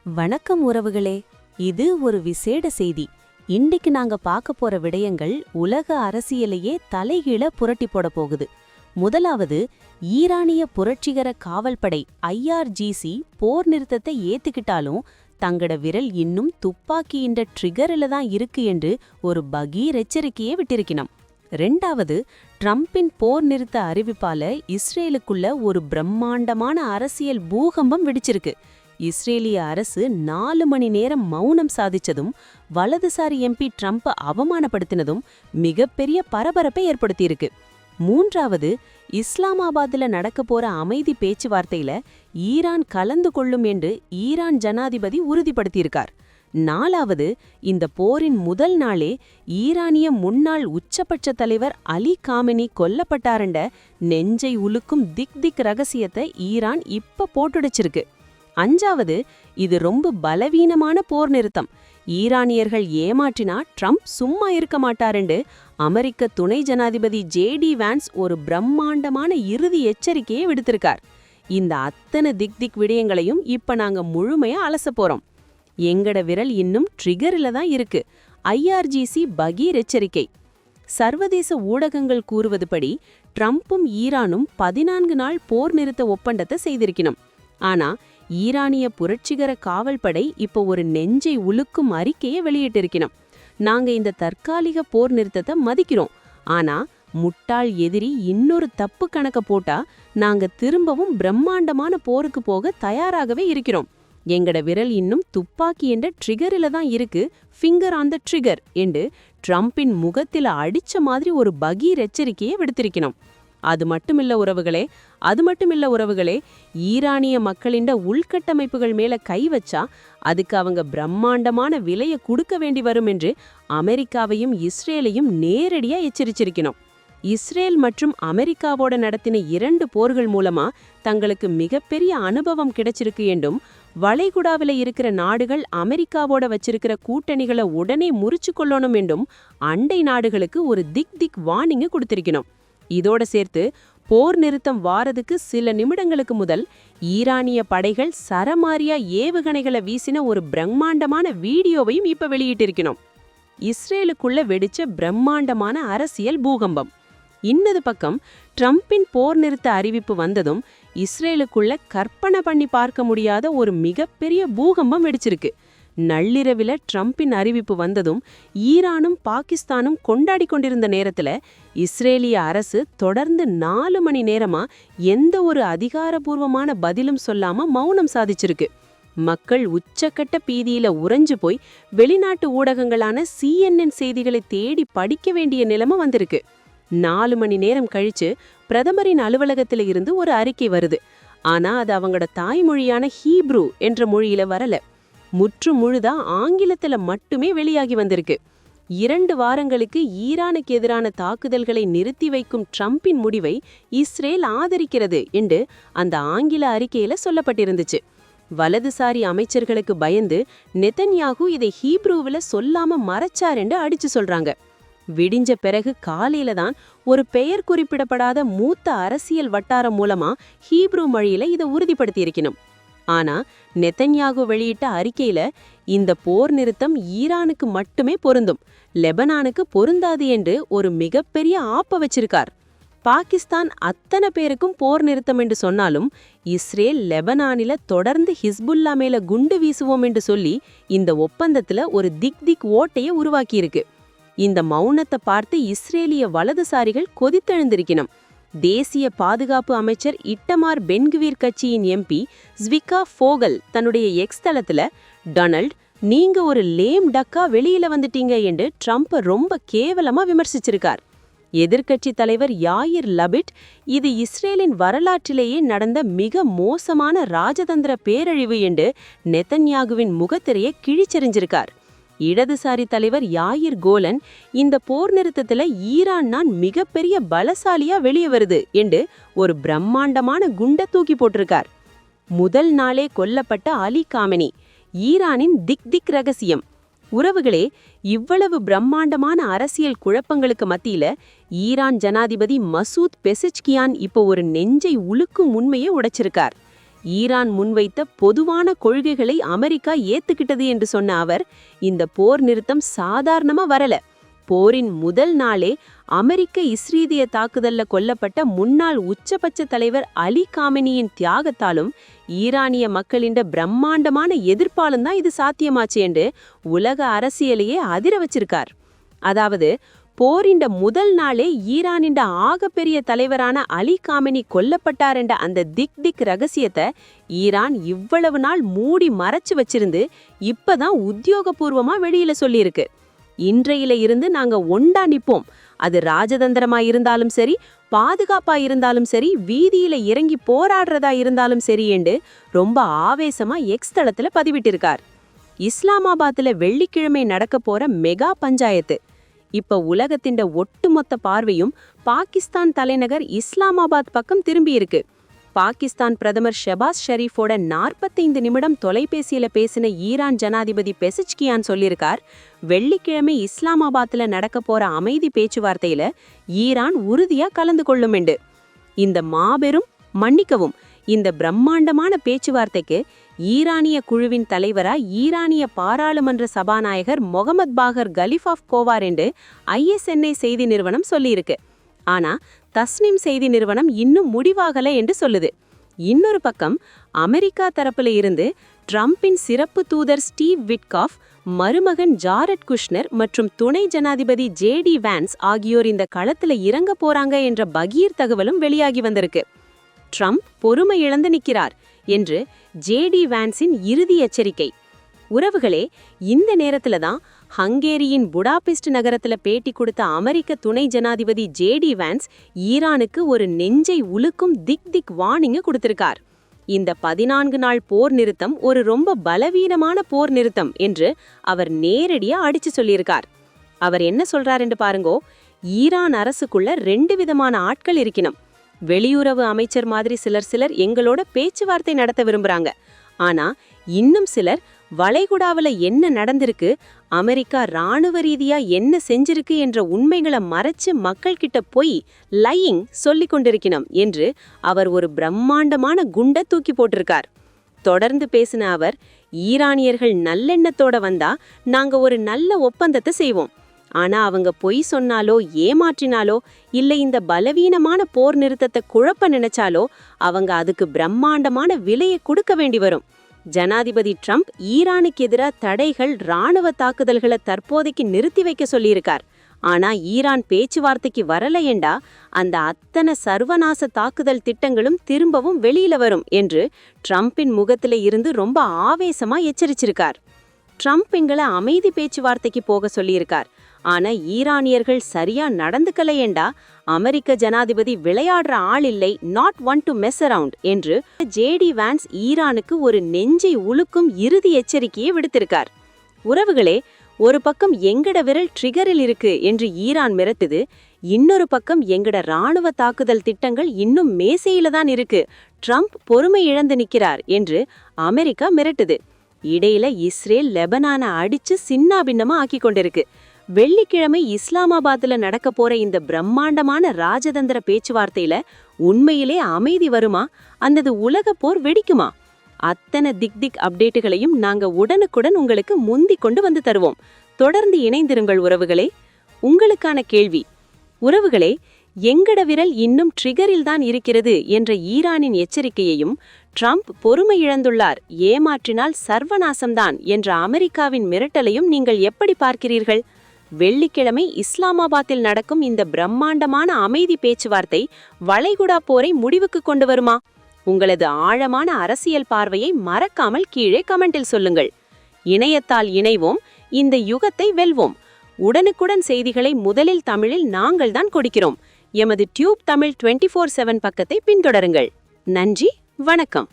வணக்கம் உறவுகளே. இது ஒரு விசேட செய்தி. இன்னைக்கு நாங்க பார்க்க போற விடயங்கள் உலக அரசியலையே தலைகீழ புரட்டி போட போகுது. முதலாவது, ஈரானிய புரட்சிகர காவல்படை IRGC போர் நிறுத்தத்தை ஏத்துக்கிட்டாலும் தங்கட விரல் இன்னும் துப்பாக்கியின்ற ட்ரிகரில தான் இருக்கு என்று ஒரு பகீர் எச்சரிக்கையே விட்டிருக்கணும். ரெண்டாவது, ட்ரம்பின் போர் நிறுத்த அறிவிப்பால இஸ்ரேலுக்குள்ள ஒரு பிரம்மாண்டமான அரசியல் பூகம்பம் வெடிச்சிருக்கு. இஸ்ரேலிய அரசு 4 மணி நேரம் மௌனம் சாதிச்சதும் வலதுசாரி MP ட்ரம்பை அவமானப்படுத்தினதும் மிகப்பெரிய பரபரப்பை ஏற்படுத்தியிருக்கு. மூன்றாவது, இஸ்லாமாபாத்ல நடக்க போற அமைதி பேச்சுவார்த்தையில ஈரான் கலந்து கொள்ளும் என்று ஈரான் ஜனாதிபதி உறுதிப்படுத்தியிருக்கார். நாலாவது, இந்த போரின் முதல் நாளே ஈரானிய முன்னாள் உச்சபட்ச தலைவர் அலி காமெனி கொல்லப்பட்டாரண்ட நெஞ்சை உலுக்கும் திக் ரகசியத்தை ஈரான் இப்ப போட்டுடைச்சிருக்கு. அஞ்சாவது, இது ரொம்ப பலவீனமான போர் நிறுத்தம். ஈரானியர்கள் ஏமாற்றினா ட்ரம்ப் சும்மா இருக்க மாட்டாருண்டு அமெரிக்க துணை ஜனாதிபதி JD வான்ஸ் ஒரு பிரம்மாண்டமான இறுதி எச்சரிக்கையை விடுத்திருக்கார். இந்த அத்தனை திக் விடயங்களையும் இப்ப நாங்க முழுமையா அலச போறோம். எங்கட விரல் இன்னும் ட்ரிகரில தான் இருக்கு. IRGC பகீர் எச்சரிக்கை. சர்வதேச ஊடகங்கள் கூறுவதுபடி ட்ரம்பும் ஈரானும் 14 நாள் போர் நிறுத்த ஒப்பந்தத்தை செய்திருக்கணும். ஆனா ஈரானிய புரட்சிகர காவல்படை இப்போ ஒரு நெஞ்சை உலுக்கும் அறிக்கையை வெளியிட்டிருக்கணும். நாங்க இந்த தற்காலிக போர் நிறுத்தத்தை மதிக்கிறோம். ஆனா முட்டாள் எதிரி இன்னொரு தப்பு கணக்க போட்டா நாங்க திரும்பவும் பிரம்மாண்டமான போருக்கு போக தயாராகவே இருக்கிறோம். எங்கட விரல் இன்னும் துப்பாக்கி என்ற ட்ரிகரில தான் இருக்கு, ஃபிங்கர் ஆன் த ட்ரிகர் என்று ட்ரம்பின் முகத்தில அடிச்ச மாதிரி ஒரு பகீர் எச்சரிக்கையை விடுத்திருக்கணும். அது மட்டுமில்ல உறவுகளே, ஈரானிய மக்களின் உள்கட்டமைப்புகள் மேல கை வச்சா அதுக்கு அவங்க பிரம்மாண்டமான விலையை கொடுக்க வேண்டி வரும் என்று அமெரிக்காவையும் இஸ்ரேலையும் நேரடியா எச்சரிச்சிருக்கணும். இஸ்ரேல் மற்றும் அமெரிக்காவோட நடத்தின 2 போர்கள் மூலமா தங்களுக்கு மிகப்பெரிய அனுபவம் கிடைச்சிருக்கு என்றும் வளைகுடாவில இருக்கிற நாடுகள் அமெரிக்காவோட வச்சிருக்கிற கூட்டணிகளை உடனே முறிச்சு கொள்ளணும் என்றும் அண்டை நாடுகளுக்கு ஒரு திக் வார்னிங்க கொடுத்திருக்கணும். இதோட சேர்த்து போர் நிறுத்தம் வாரதுக்கு சில நிமிடங்களுக்கு முதல் ஈரானிய படைகள் சரமாரியா ஏவுகணைகளை வீசின ஒரு பிரம்மாண்டமான வீடியோவையும் இப்ப வெளியிட்டிருக்கணும். இஸ்ரேலுக்குள்ள வெடிச்ச பிரம்மாண்டமான அரசியல் பூகம்பம். இன்னது பக்கம் ட்ரம்பின் போர் நிறுத்த அறிவிப்பு வந்ததும் இஸ்ரேலுக்குள்ள கற்பனை பண்ணி பார்க்க முடியாத ஒரு மிகப்பெரிய பூகம்பம் வெடிச்சிருக்கு. நள்ளிரவில ட்ரம்பின் அறிவிப்பு வந்ததும் ஈரானும் பாகிஸ்தானும் கொண்டாடி கொண்டிருந்த நேரத்துல இஸ்ரேலிய அரசு தொடர்ந்து 4 மணி நேரமா எந்த ஒரு அதிகாரபூர்வமான பதிலும் சொல்லாம மௌனம் சாதிச்சிருக்கு. மக்கள் உச்சக்கட்ட பீதியில உறைஞ்சு போய் வெளிநாட்டு ஊடகங்களான CNN செய்திகளை தேடி படிக்க வேண்டிய நிலைமை வந்திருக்கு. 4 மணி நேரம் கழிச்சு பிரதமரின் அலுவலகத்தில இருந்து ஒரு அறிக்கை வருது. ஆனா அது அவங்களோட தாய்மொழியான ஹீப்ரு என்ற மொழியில வரல. முழுதா ஆங்கிலத்துல மட்டுமே வெளியாகி வந்திருக்கு. 2 வாரங்களுக்கு ஈரானுக்கு எதிரான தாக்குதல்களை நிறுத்தி வைக்கும் ட்ரம்பின் முடிவை இஸ்ரேல் ஆதரிக்கிறது என்று அந்த ஆங்கில அறிக்கையில சொல்லப்பட்டிருந்துச்சு. வலதுசாரி அமைச்சர்களுக்கு பயந்து நெதன்யாகு இதை ஹீப்ரூவில சொல்லாம மறைச்சார் என்று அடிச்சு சொல்றாங்க. விடிஞ்ச பிறகு காலையில தான் ஒரு பெயர் குறிப்பிடப்படாத மூத்த அரசியல் வட்டாரம் மூலமா ஹீப்ரு மொழியில இதை உறுதிப்படுத்தி இருக்கணும். ஆனா நெதன்யாகு வெளியிட்ட அறிக்கையில இந்த போர் நிறுத்தம் ஈரானுக்கு மட்டுமே பொருந்தும், லெபனானுக்கு பொருந்தாது என்று ஒரு மிகப்பெரிய ஆப்ப வச்சிருக்கார். பாகிஸ்தான் அத்தனை பேருக்கும் போர் நிறுத்தம் என்று சொன்னாலும் இஸ்ரேல் லெபனானில தொடர்ந்து ஹிஸ்புல்லா மேல குண்டு வீசுவோம் என்று சொல்லி இந்த ஒப்பந்தத்துல ஒரு திக் ஓட்டையை உருவாக்கியிருக்கு. இந்த மௌனத்தை பார்த்து இஸ்ரேலிய வலதுசாரிகள் கொதித்தெழுந்திருக்கணும். தேசிய பாதுகாப்பு அமைச்சர் இட்டமார் பென்குவீர் கட்சியின் MP ஸ்விகா ஃபோகல் தன்னுடைய எக்ஸ் தளத்துல, டொனால்ட், நீங்க ஒரு லேம் டக்கா வெளியில வந்துட்டீங்க என்று ட்ரம்ப் ரொம்ப கேவலமா விமர்சிச்சிருக்கார். எதிர்க்கட்சி தலைவர் யாயிர் லபிட், இது இஸ்ரேலின் வரலாற்றிலேயே நடந்த மிக மோசமான ராஜதந்திர பேரழிவு என்று நெதன்யாகுவின் முகத்திரையை கிழிச்செறிஞ்சிருக்கார். இடதுசாரி தலைவர் யாயிர் கோலன், இந்த போர் நிறுத்தத்துல ஈரான் நான் மிகப்பெரிய பலசாலியா வெளியே வருது என்று ஒரு பிரம்மாண்டமான குண்டை தூக்கி போட்டிருக்கார். முதல் நாளே கொல்லப்பட்ட அலி காமெனி, ஈரானின் திக் ரகசியம். உறவுகளே, இவ்வளவு பிரம்மாண்டமான அரசியல் குழப்பங்களுக்கு மத்தியில ஈரான் ஜனாதிபதி மசூத் பெசச்கியான் இப்போ ஒரு நெஞ்சை உலுக்கும் உண்மையை உடைச்சிருக்கார். ஈரான் முன்வைத்த பொதுவான கொள்கைகளை அமெரிக்கா ஏத்துக்கிட்டது என்று சொன்ன அவர், இந்த போர் நிறுத்தம் சாதாரணமா வரல. போரின் முதல் நாளே அமெரிக்க இஸ்ரீதிய தாக்குதல்ல கொல்லப்பட்ட முன்னாள் உச்சபட்ச தலைவர் அலி காமெனியின் தியாகத்தாலும் ஈரானிய மக்களின் பிரம்மாண்டமான எதிர்ப்பாலும் தான் இது சாத்தியமாச்சு என்று உலக அரசியலையே அதிர வச்சிருக்கார். அதாவது போரின் முதல் நாளே ஈரானின் ஆகப்பெரிய தலைவரான அலி காமெனி கொல்லப்பட்டார் என்ற அந்த திக் ரகசியத்தை ஈரான் இவ்வளவு நாள் மூடி மறைச்சு வச்சிருந்து இப்பதான் உத்தியோகபூர்வமா வெளியில சொல்லியிருக்கு. இன்றையில இருந்து நாங்க ஒண்டா நிப்போம், அது ராஜதந்திரமா இருந்தாலும் சரி, பாதுகாப்பா இருந்தாலும் சரி, வீதியில இறங்கி போராடுறதா இருந்தாலும் சரி என்று ரொம்ப ஆவேசமா எக்ஸ் தளத்துல பதிவிட்டிருக்கார். இஸ்லாமாபாத்ல வெள்ளிக்கிழமை நடக்க போற மெகா பஞ்சாயத்து. இப்ப உலகத்தின் ஒட்டுமொத்த பார்வையும் பாகிஸ்தான் தலைநகர் இஸ்லாமாபாத் பக்கம் திரும்பியிருக்கு. பாகிஸ்தான் பிரதமர் ஷெபாஸ் ஷெரீஃபோட 45 நிமிடம் தொலைபேசியில பேசின ஈரான் ஜனாதிபதி பெசிச்கியான் சொல்லியிருக்கார், வெள்ளிக்கிழமை இஸ்லாமாபாத்ல நடக்க போற அமைதி பேச்சுவார்த்தையில ஈரான் உறுதியா கலந்து கொள்ளும் என்று. இந்த மாபெரும், மன்னிக்கவும், இந்த பிரம்மாண்டமான பேச்சுவார்த்தைக்கு ஈரானிய குழுவின் தலைவரா ஈரானிய பாராளுமன்ற சபாநாயகர் மொஹமத் பாகர் கலிஃபாஃப் கோவார் என்று ISNA செய்தி நிறுவனம் சொல்லியிருக்கு. ஆனா தஸ்னிம் செய்தி நிறுவனம் இன்னும் முடிவாகல என்று சொல்லுது. இன்னொரு பக்கம் அமெரிக்கா தரப்புல இருந்து ட்ரம்பின் சிறப்பு தூதர் ஸ்டீவ் விட்காஃப், மருமகன் ஜாரட் குஷ்னர் மற்றும் துணை ஜனாதிபதி JD வான்ஸ் ஆகியோர் இந்த களத்துல இறங்க போறாங்க என்ற பகீர் தகவலும் வெளியாகி வந்திருக்கு. ட்ரம்ப் பொறுமை இழந்து நிற்கிறார் என்று JD வான்ஸின் இறுதி எச்சரிக்கை. உறவுகளே, இந்த நேரத்துல தான் ஹங்கேரியின் புடாபெஸ்ட் நகரத்துல பேட்டி கொடுத்த அமெரிக்க துணை ஜனாதிபதி JD வான்ஸ் ஈரானுக்கு ஒரு நெஞ்சை உலுக்கும் திக் வார்னிங் கொடுத்திருக்கார். இந்த 14 நாள் போர் நிறுத்தம் ஒரு ரொம்ப பலவீனமான போர் நிறுத்தம் என்று அவர் நேரடியா அடிச்சு சொல்லியிருக்கார். அவர் என்ன சொல்றார் என்று பாருங்கோ. ஈரான் அரசுக்குள்ள 2 விதமான ஆட்கள் இருக்கணும். வெளியுறவு அமைச்சர் மாதிரி சிலர் எங்களோட பேச்சுவார்த்தை நடத்த விரும்புறாங்க. ஆனா இன்னும் சிலர் வளைகுடாவுல என்ன நடந்திருக்கு, அமெரிக்கா ராணுவ ரீதியா என்ன செஞ்சிருக்கு என்ற உண்மைகளை மறைச்சு மக்கள் கிட்ட போய் லையிங் சொல்லிக் கொண்டிருக்கணும் என்று அவர் ஒரு பிரம்மாண்டமான குண்டை தூக்கி போட்டிருக்கார். தொடர்ந்து பேசின அவர், ஈரானியர்கள் நல்லெண்ணத்தோட வந்தா நாங்க ஒரு நல்ல ஒப்பந்தத்தை செய்வோம். ஆனா அவங்க பொய் சொன்னாலோ ஏமாற்றினாலோ இல்ல இந்த பலவீனமான போர் நிறுத்தத்தை குழப்ப நினைச்சாலோ அவங்க அதுக்கு பிரம்மாண்டமான விலையை கொடுக்க வேண்டி வரும். ஜனாதிபதி ட்ரம்ப் ஈரானுக்கு எதிராக தடைகள், ராணுவ தாக்குதல்களை தற்போதைக்கு நிறுத்தி வைக்க சொல்லியிருக்கார். ஆனா ஈரான் பேச்சுவார்த்தைக்கு வரலையேண்டா அந்த அத்தனை சர்வநாச தாக்குதல் திட்டங்களும் திரும்பவும் வெளியில வரும் என்று ட்ரம்பின் முகத்தில இருந்து ரொம்ப ஆவேசமா எச்சரிச்சிருக்கார். ட்ரம்ப் எங்களை அமைதி பேச்சுவார்த்தைக்கு போக சொல்லியிருக்கார். ஆனா ஈரானியர்கள் சரியா நடந்துக்கலையேண்டா அமெரிக்க ஜனாதிபதி விளையாடுற ஆள் இல்லை, not one to mess around என்று JD வான்ஸ் ஈரானுக்கு ஒரு நெஞ்சை உலுக்கும் இறுதி எச்சரிக்கையை விடுத்திருக்கார். உறவுகளே, ஒரு பக்கம் எங்கட விரல் ட்ரிகரில் இருக்கு என்று ஈரான் மிரட்டுது, இன்னொரு பக்கம் எங்கட ராணுவ தாக்குதல் திட்டங்கள் இன்னும் மேசையில தான் இருக்கு, ட்ரம்ப் பொறுமை இழந்து நிற்கிறார் என்று அமெரிக்கா மிரட்டுது. இடையில இஸ்ரேல் லெபனானை அடிச்சு சின்னாபின்னமா ஆக்கி கொண்டிருக்கு. வெள்ளிக்கிழமை இஸ்லாமாபாத்ல நடக்க போற இந்த பிரம்மாண்டமான ராஜதந்திர பேச்சுவார்த்தையில உண்மையிலே அமைதி வருமா, அல்லது உலக போர் வெடிக்குமா? அத்தனை திக் அப்டேட்டுகளையும் நாங்க உடனுக்குடன் உங்களுக்கு முந்தி கொண்டு வந்து தருவோம். தொடர்ந்து இணைந்திருங்கள் உறவுகளே. உங்களுக்கான கேள்வி, உறவுகளே, எங்கட விரல் இன்னும் ட்ரிகரில் தான் இருக்கிறது என்ற ஈரானின் எச்சரிக்கையையும், ட்ரம்ப் பொறுமை இழந்துள்ளார், ஏமாற்றினால் சர்வநாசம்தான் என்ற அமெரிக்காவின் மிரட்டலையும் நீங்கள் எப்படி பார்க்கிறீர்கள்? வெள்ளிக்கிழமை இஸ்லாமாபாத்தில் நடக்கும் இந்த பிரம்மாண்டமான அமைதி பேச்சுவார்த்தை வளைகுடா போரை முடிவுக்கு கொண்டு வருமா? உங்களது ஆழமான அரசியல் பார்வையை மறக்காமல் கீழே கமெண்டில் சொல்லுங்கள். இணையத்தால் இணைவோம், இந்த யுகத்தை வெல்வோம். உடனுக்குடன் செய்திகளை முதலில் தமிழில் நாங்கள் தான் கொடுக்கிறோம். எமது டியூப் தமிழ் 24/7 பக்கத்தை பின்தொடருங்கள். நன்றி, வணக்கம்.